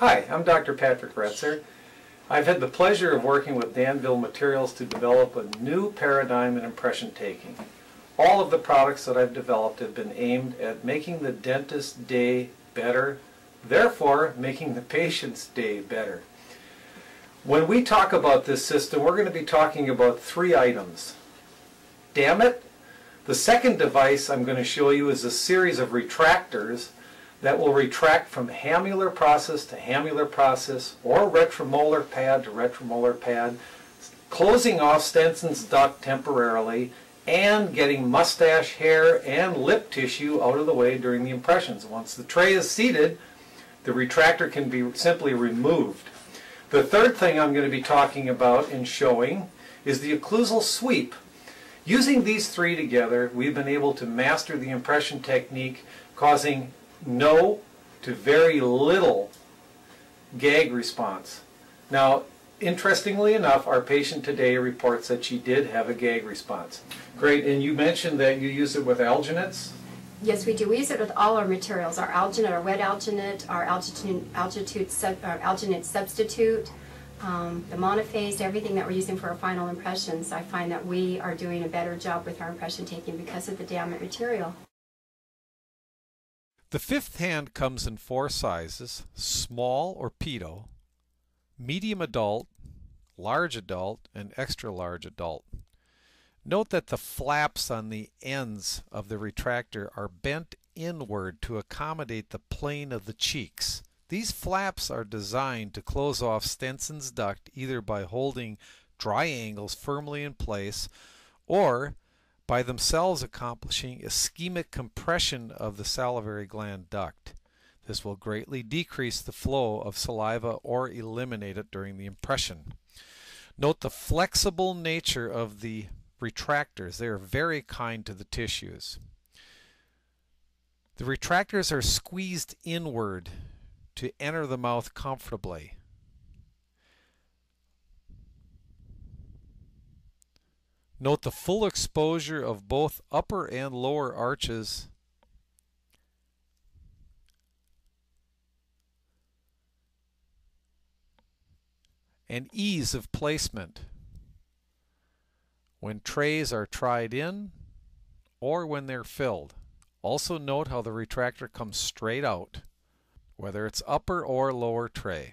Hi, I'm Dr. Patrick Roetzer. I've had the pleasure of working with Danville Materials to develop a new paradigm in impression taking. All of the products that I've developed have been aimed at making the dentist's day better, therefore making the patient's day better. When we talk about this system, we're going to be talking about three items. Damit. The second device I'm going to show you is a series of retractors that will retract from hamular process to hamular process or retromolar pad to retromolar pad, closing off Stenson's duct temporarily and getting mustache hair and lip tissue out of the way during the impressions. Once the tray is seated, the retractor can be simply removed. The third thing I'm going to be talking about and showing is the occlusal sweep. Using these three together, we've been able to master the impression technique, causing no to very little gag response. Now, interestingly enough, our patient today reports that she did have a gag response. Great, and you mentioned that you use it with alginates? Yes, we do. We use it with all our materials, our alginate, our wet alginate, our alginate substitute, the monophase, everything that we're using for our final impressions. I find that we are doing a better job with our impression taking because of the Damit material. The fifth hand comes in four sizes: small or pedo, medium adult, large adult, and extra large adult. Note that the flaps on the ends of the retractor are bent inward to accommodate the plane of the cheeks. These flaps are designed to close off Stenson's duct either by holding dry angles firmly in place or by themselves accomplishing ischemic compression of the salivary gland duct. This will greatly decrease the flow of saliva or eliminate it during the impression. Note the flexible nature of the retractors. They are very kind to the tissues. The retractors are squeezed inward to enter the mouth comfortably. Note the full exposure of both upper and lower arches and ease of placement when trays are tried in or when they're filled. Also note how the retractor comes straight out, whether it's upper or lower tray.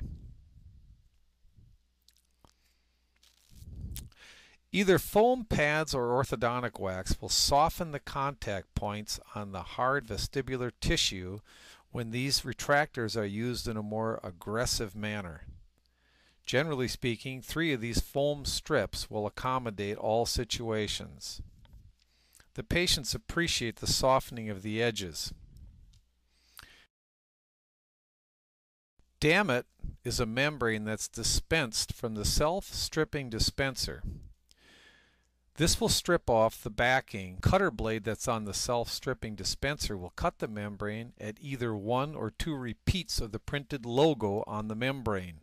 Either foam pads or orthodontic wax will soften the contact points on the hard vestibular tissue when these retractors are used in a more aggressive manner. Generally speaking, 3 of these foam strips will accommodate all situations. The patients appreciate the softening of the edges. Damit is a membrane that's dispensed from the self-stripping dispenser. This will strip off the backing. Cutter blade that's on the self-stripping dispenser will cut the membrane at either 1 or 2 repeats of the printed logo on the membrane.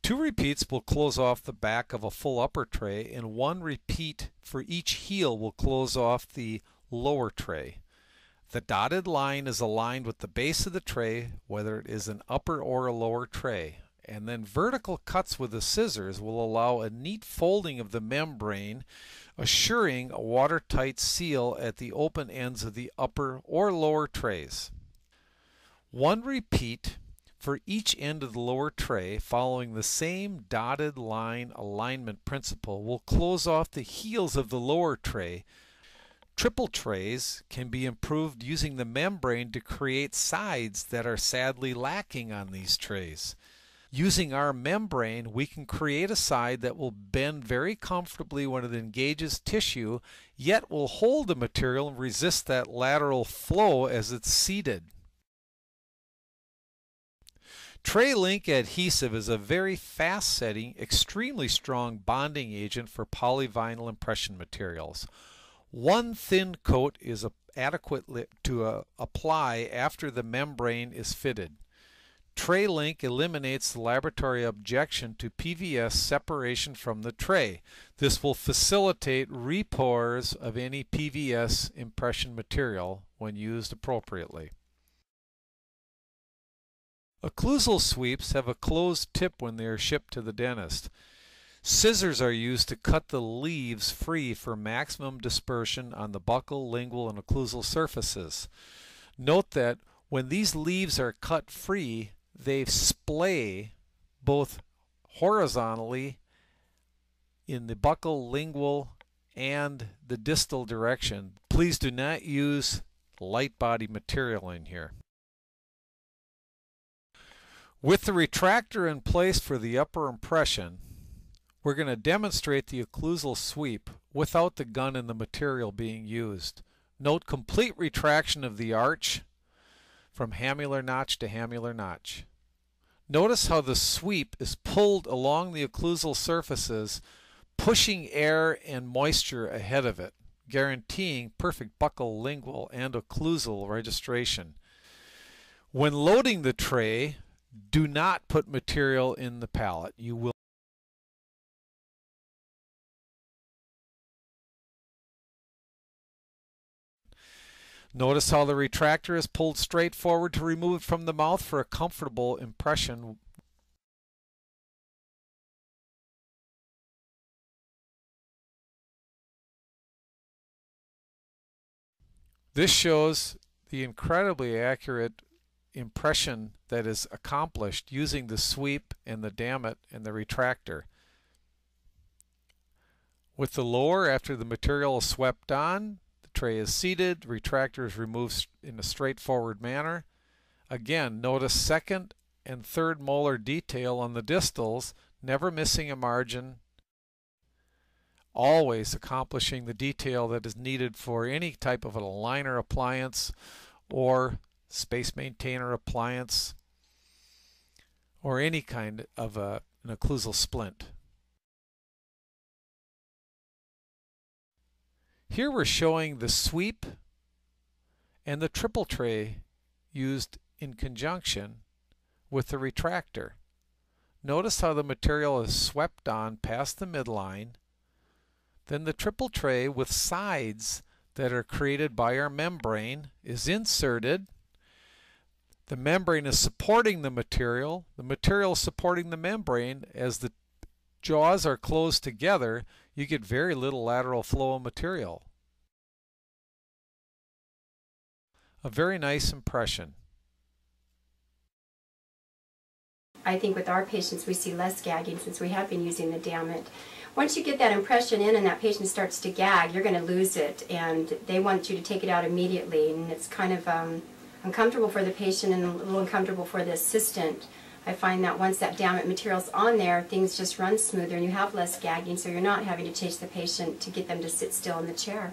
2 repeats will close off the back of a full upper tray, and 1 repeat for each heel will close off the lower tray. The dotted line is aligned with the base of the tray, whether it is an upper or a lower tray. And then vertical cuts with the scissors will allow a neat folding of the membrane, assuring a watertight seal at the open ends of the upper or lower trays. 1 repeat for each end of the lower tray, following the same dotted line alignment principle, will close off the heels of the lower tray. Triple trays can be improved using the membrane to create sides that are sadly lacking on these trays. Using our membrane, we can create a side that will bend very comfortably when it engages tissue, yet will hold the material and resist that lateral flow as it's seated. Tray link adhesive is a very fast-setting, extremely strong bonding agent for polyvinyl impression materials. 1 thin coat is adequate to apply after the membrane is fitted. Tray link eliminates the laboratory objection to PVS separation from the tray. This will facilitate repours of any PVS impression material when used appropriately. Occlusal sweeps have a closed tip when they are shipped to the dentist. Scissors are used to cut the leaves free for maximum dispersion on the buccal, lingual, and occlusal surfaces. Note that when these leaves are cut free, they splay both horizontally in the buccal, lingual, and the distal direction. Please do not use light body material in here. With the retractor in place for the upper impression, we're going to demonstrate the occlusal sweep without the gun and the material being used. Note complete retraction of the arch from hamular notch to hamular notch. Notice how the sweep is pulled along the occlusal surfaces, pushing air and moisture ahead of it, guaranteeing perfect buccal, lingual, and occlusal registration. When loading the tray, do not put material in the palate. You will Notice how the retractor is pulled straight forward to remove it from the mouth for a comfortable impression. This shows the incredibly accurate impression that is accomplished using the sweep and the Damit and the retractor. With the lower, after the material is swept on, the tray is seated, retractor is removed in a straightforward manner. Again, notice second and third molar detail on the distals, never missing a margin, always accomplishing the detail that is needed for any type of an aligner appliance or space maintainer appliance or any kind of an occlusal splint. Here we're showing the sweep and the triple tray used in conjunction with the retractor. Notice how the material is swept on past the midline. Then the triple tray with sides that are created by our membrane is inserted. The membrane is supporting the material is supporting the membrane. As the jaws are closed together, you get very little lateral flow of material. A very nice impression. I think with our patients we see less gagging since we have been using the Damit. Once you get that impression in and that patient starts to gag, you're going to lose it, and they want you to take it out immediately, and it's kind of uncomfortable for the patient and a little uncomfortable for the assistant. I find that once that Damit material's on there, things just run smoother and you have less gagging, so you're not having to chase the patient to get them to sit still in the chair.